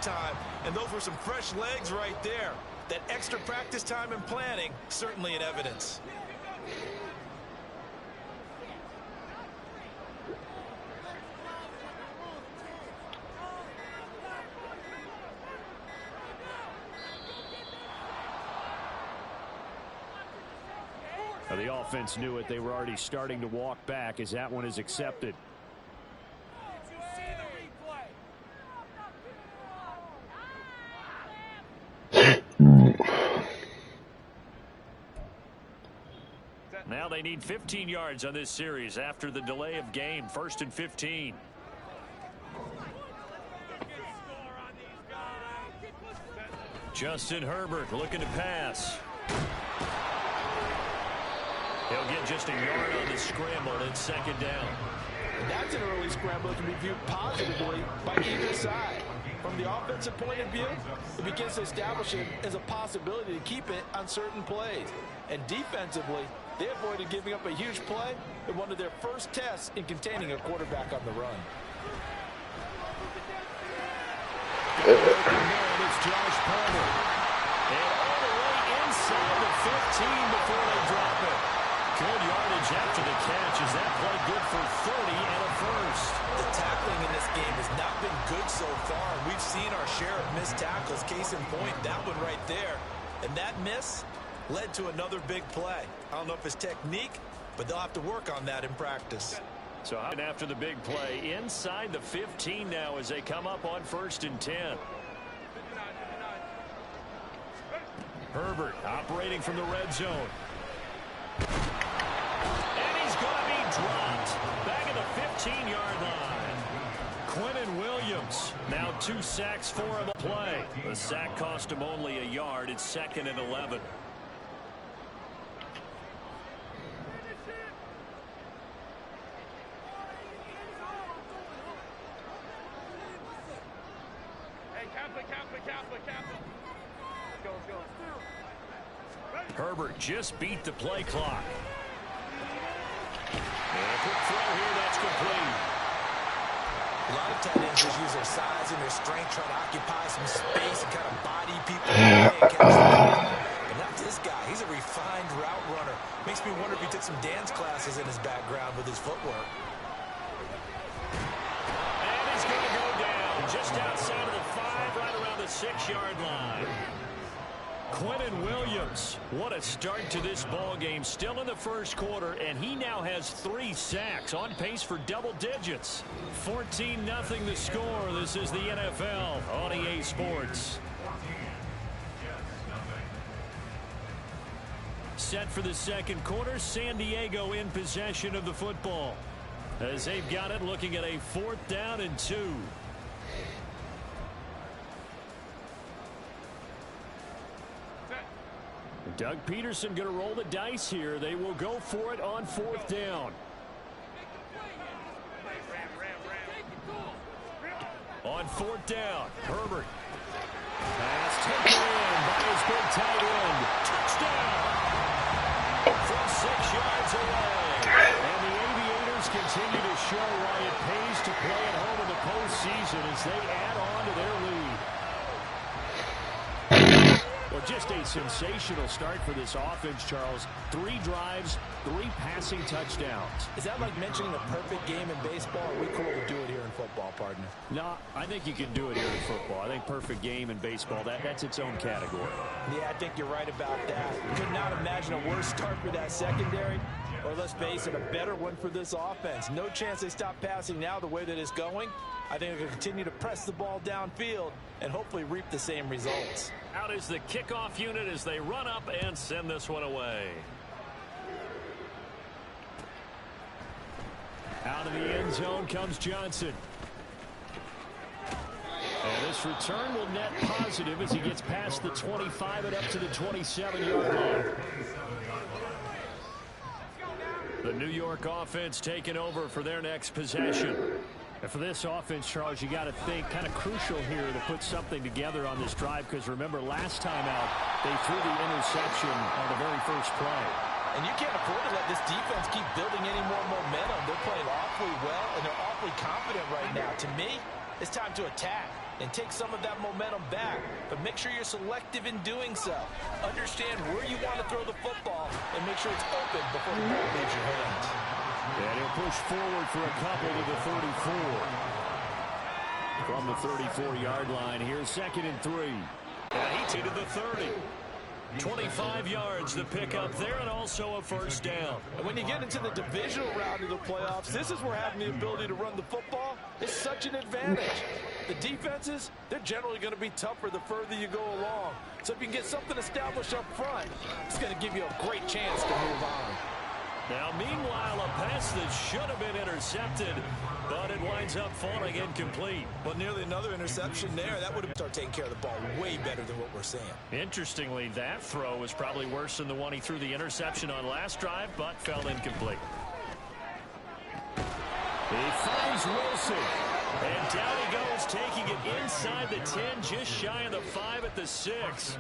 time, and those were some fresh legs right there. That extra practice time and planning, certainly in evidence. The offense knew it. They were already starting to walk back as that one is accepted. Now they need 15 yards on this series after the delay of game. 1st and 15. Justin Herbert looking to pass. He'll get just a yard on the scramble. It's 2nd down. And that's an early scramble that can be viewed positively by either side. From the offensive point of view, it begins to establish it as a possibility to keep it on certain plays. And defensively, they avoided giving up a huge play in one of their first tests in containing a quarterback on the run. It's Josh Palmer. And all the way inside the 15 before they drop it. Good yardage after the catch. Is that play good for 30 and a first? The tackling in this game has not been good so far. We've seen our share of missed tackles. Case in point, that one right there. And that miss led to another big play. I don't know if it's technique, but they'll have to work on that in practice. So after the big play, inside the 15 now as they come up on 1st and 10. Herbert operating from the red zone. And he's going to be dropped back at the 15-yard line. Quinnen Williams now 2 sacks for him a play. The sack cost him only a yard. It's 2nd and 11. Herbert just beat the play clock. And a quick throw here, that's complete. A lot of tight ends just use their size and their strength, try to occupy some space and kind of body people away. But not this guy. He's a refined route runner. Makes me wonder if he took some dance classes in his background with his footwork. And he's going to go down just outside of the 5, right around the 6-yard line. Quinnen Williams, what a start to this ball game. Still in the first quarter, and he now has 3 sacks, on pace for double digits. 14-0 the score. This is the NFL on EA Sports. Set for the second quarter, San Diego in possession of the football. As they've got it, looking at a 4th down and 2. Doug Peterson going to roll the dice here. They will go for it on 4th down. On 4th down, Herbert. Pass taken in by his big tight end. Touchdown! From 6 yards away. And the Aviators continue to show why it pays to play at home in the postseason as they add on to their lead. Well, just a sensational start for this offense, Charles. 3 drives, 3 passing touchdowns. Is that like mentioning a perfect game in baseball? Or are we cool to do it here in football, partner? No, I think you can do it here in football. I think perfect game in baseball, that's its own category. Yeah, I think you're right about that. Could not imagine a worse start for that secondary. Or let's face it, a better one for this offense. No chance they stop passing now the way that it's going. I think they'll continue to press the ball downfield and hopefully reap the same results. Out is the kickoff unit as they run up and send this one away. Out of the end zone comes Johnson. And this return will net positive as he gets past the 25 and up to the 27-yard line. The New York offense taking over for their next possession. And for this offense, Charles, you got to think kind of crucial here to put something together on this drive, because remember last time out they threw the interception on the very first play. And you can't afford to let this defense keep building any more momentum. They're playing awfully well and they're awfully confident right now. To me, it's time to attack. and take some of that momentum back. But make sure you're selective in doing so. Understand where you want to throw the football and make sure it's open before the ball leaves your hands. And he'll push forward for a couple to the 34. From the 34-yard line, here's 2nd and 3. And he to the 30. 25 yards the pickup there, and also a first down. And when you get into the divisional round of the playoffs, this is where having the ability to run the football is such an advantage. The defenses, they're generally going to be tougher the further you go along. So if you can get something established up front, it's going to give you a great chance to move on. Now, meanwhile, a pass that should have been intercepted, but it winds up falling incomplete. Well, nearly another interception there. That would have started taking care of the ball way better than what we're seeing. Interestingly, that throw was probably worse than the one he threw the interception on last drive, but fell incomplete. He finds Wilson. And down he goes, taking it inside the 10, just shy of the 5 at the 6.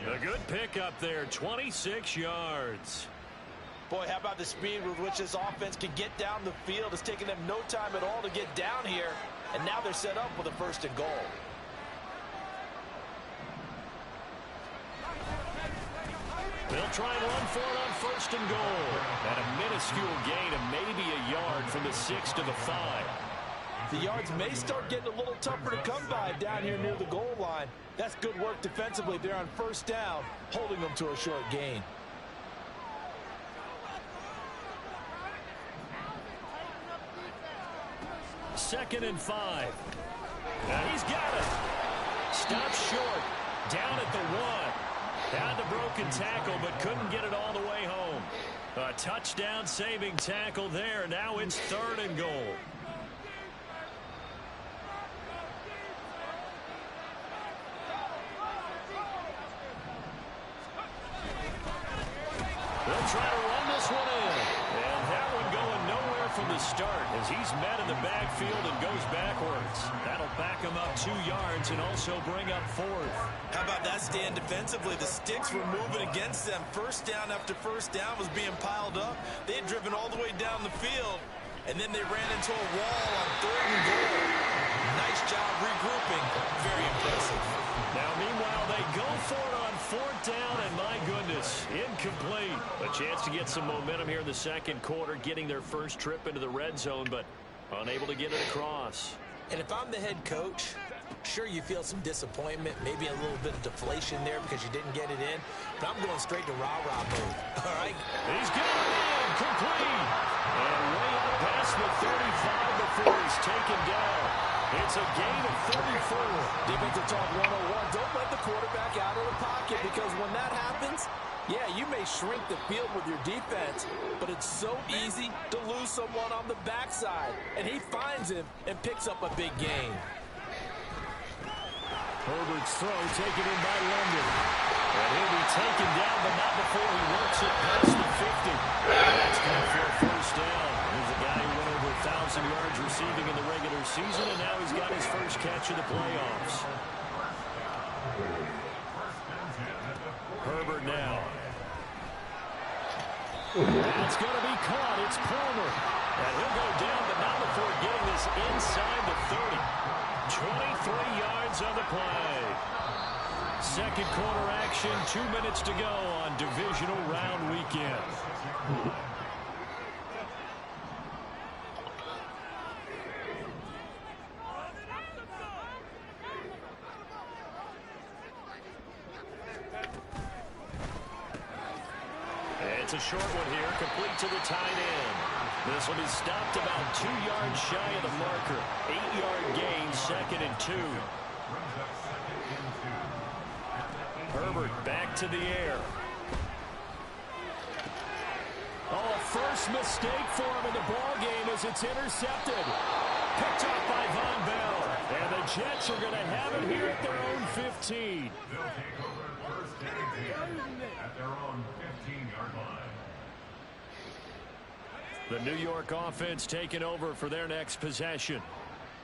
A good pickup there, 26 yards. Boy, how about the speed with which this offense can get down the field? It's taken them no time at all to get down here, and now they're set up with a 1st and goal. They'll try and run for it on 1st and goal. And a minuscule gain of maybe a yard from the 6 to the 5. The yards may start getting a little tougher to come by down here near the goal line. That's good work defensively there on 1st down, holding them to a short gain. Second and 5. Now he's got it. Stops short. Down at the 1. Had the broken tackle, but couldn't get it all the way home. A touchdown saving tackle there. Now it's 3rd and goal. They'll try to run this one in. And that one going nowhere from the start as he's met in the backfield and goes backwards. That'll back him up 2 yards and also bring up 4th. How about that stand defensively? The sticks were moving against them. 1st down after 1st down was being piled up. They had driven all the way down the field, and then they ran into a wall on 3rd and goal. Nice job regrouping. Very impressive. Now, meanwhile, they go for it on 4th down, and my goodness, incomplete. A chance to get some momentum here in the 2nd quarter, getting their first trip into the red zone, but unable to get it across. And if I'm the head coach, sure, you feel some disappointment, maybe a little bit of deflation there because you didn't get it in, but I'm going straight to rah-rah mode. All right? He's got it in, complete. And way out past the 35 before he's taken down. It's a gain of 34. Defensive talk 101. Don't let the quarterback out of the pocket, because when that happens, yeah, you may shrink the field with your defense, but it's so easy to lose someone on the backside. And he finds him and picks up a big gain. Herbert's throw taken in by London. And he'll be taken down, but not before he works it past the 50. That's good for a 1st down. He's a guy who went over 1,000 yards receiving in the regular season, and now he's got his first catch of the playoffs. Herbert now. That's going to be caught. It's Palmer. And he'll go down, but not before getting this inside the 30. 23 yards on the play. 2nd quarter action, 2 minutes to go on divisional round weekend. It's a short one here, complete to the tight end. This will be stopped about 2 yards shy of the marker. 8-yard gain, 2nd and 2. Herbert back to the air. Oh, a first mistake for him in the ball game as it's intercepted. Picked up by Von Bell. And the Jets are going to have it here at their own 15. They'll take over first and 10 at their own 15-yard line. The New York offense taking over for their next possession.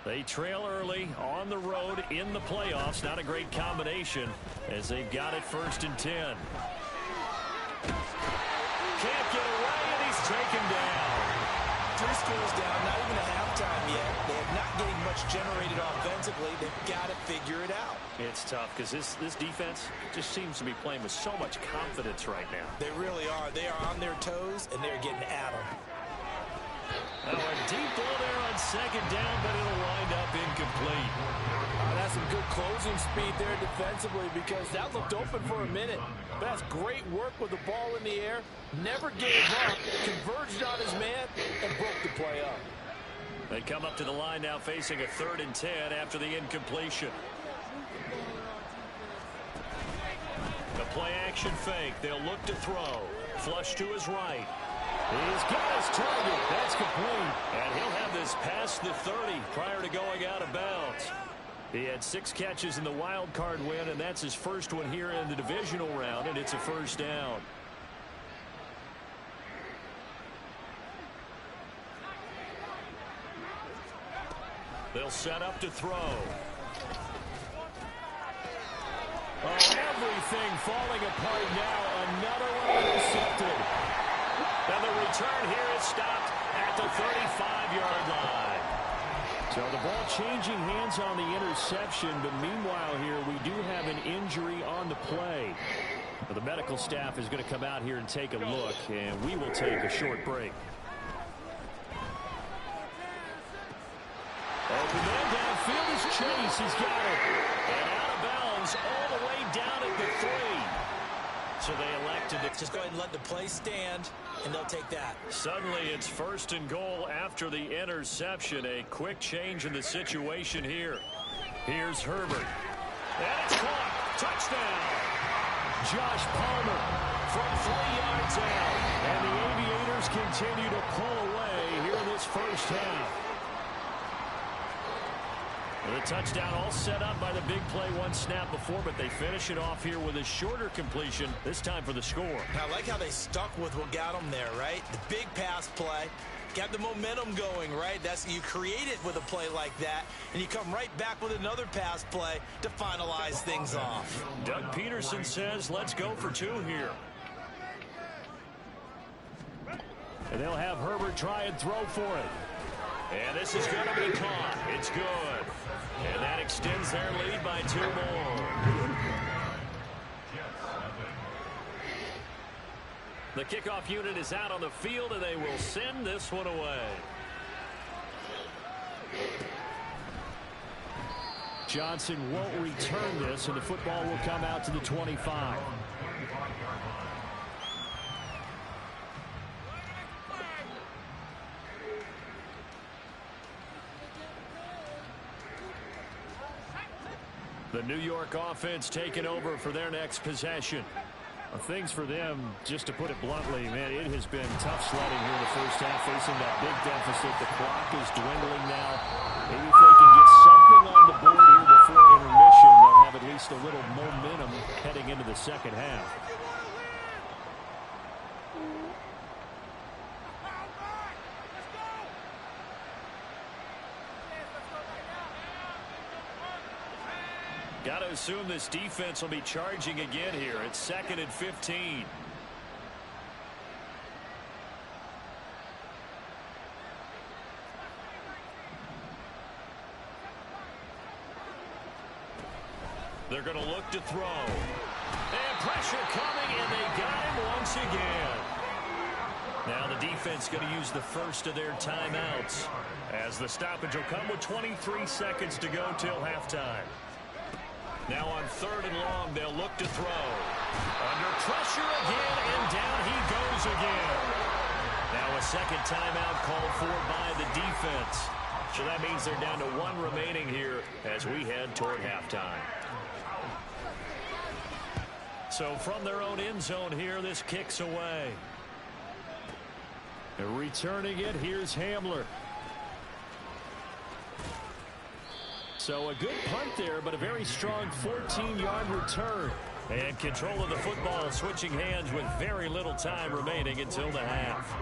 They trail early on the road in the playoffs. Not a great combination as they've got it 1st and 10. Can't get away, and he's taken down. 3 scores down, not even a half time yet. They're not getting much generated offensively. They've got to figure it out. It's tough because this defense just seems to be playing with so much confidence right now. They really are. They are on their toes, and they're getting at them. Oh, a deep ball there on second down, but it'll wind up incomplete. That's some good closing speed there defensively because that looked open for a minute. But that's great work with the ball in the air. Never gave up, converged on his man, and broke the play up. They come up to the line now facing a 3rd and 10 after the incompletion. The play-action fake. They'll look to throw. Flush to his right. He's got his target. That's complete. And he'll have this past the 30 prior to going out of bounds. He had 6 catches in the wild card win, and that's his first one here in the divisional round, and it's a first down. They'll set up to throw. Oh, everything falling apart now. Another one intercepted. And the return here is stopped at the 35-yard line. So the ball changing hands on the interception, but meanwhile here we do have an injury on the play. The medical staff is going to come out here and take a look, and we will take a short break. Open man downfield is Chase. He's got it. And out of bounds all the way down at the 3. So they elected to just go ahead and let the play stand, and they'll take that. Suddenly it's 1st and goal after the interception. A quick change in the situation here. Here's Herbert. And it's caught. Touchdown. Josh Palmer from 3 yards out. And the Aviators continue to pull away here in this first half. The touchdown all set up by the big play 1 snap before, but they finish it off here with a shorter completion, this time for the score. I like how they stuck with what got them there, right? The big pass play, got the momentum going, right? You create it with a play like that, and you come right back with another pass play to finalize things off. Doug Peterson says, let's go for 2 here. And they'll have Herbert try and throw for it. And this is going to be caught. It's good. And that extends their lead by 2 more. The kickoff unit is out on the field, and they will send this one away. Johnson won't return this, and the football will come out to the 25. The New York offense taking over for their next possession. Things for them, just to put it bluntly, man, it has been tough sledding here in the first half, facing that big deficit. The clock is dwindling now. Maybe if they can get something on the board here before intermission, they'll have at least a little momentum heading into the second half. Got to assume this defense will be charging again here. It's 2nd and 15. They're going to look to throw. And pressure coming, and they got him once again. Now the defense going to use the first of their timeouts, as the stoppage will come with 23 seconds to go till halftime. Now on 3rd and long, they'll look to throw. Under pressure again, and down he goes again. Now a second timeout called for by the defense. So that means they're down to 1 remaining here as we head toward halftime. So from their own end zone here, this kicks away. And returning it, here's Hamler. So a good punt there, but a very strong 14-yard return. And control of the football switching hands with very little time remaining until the half.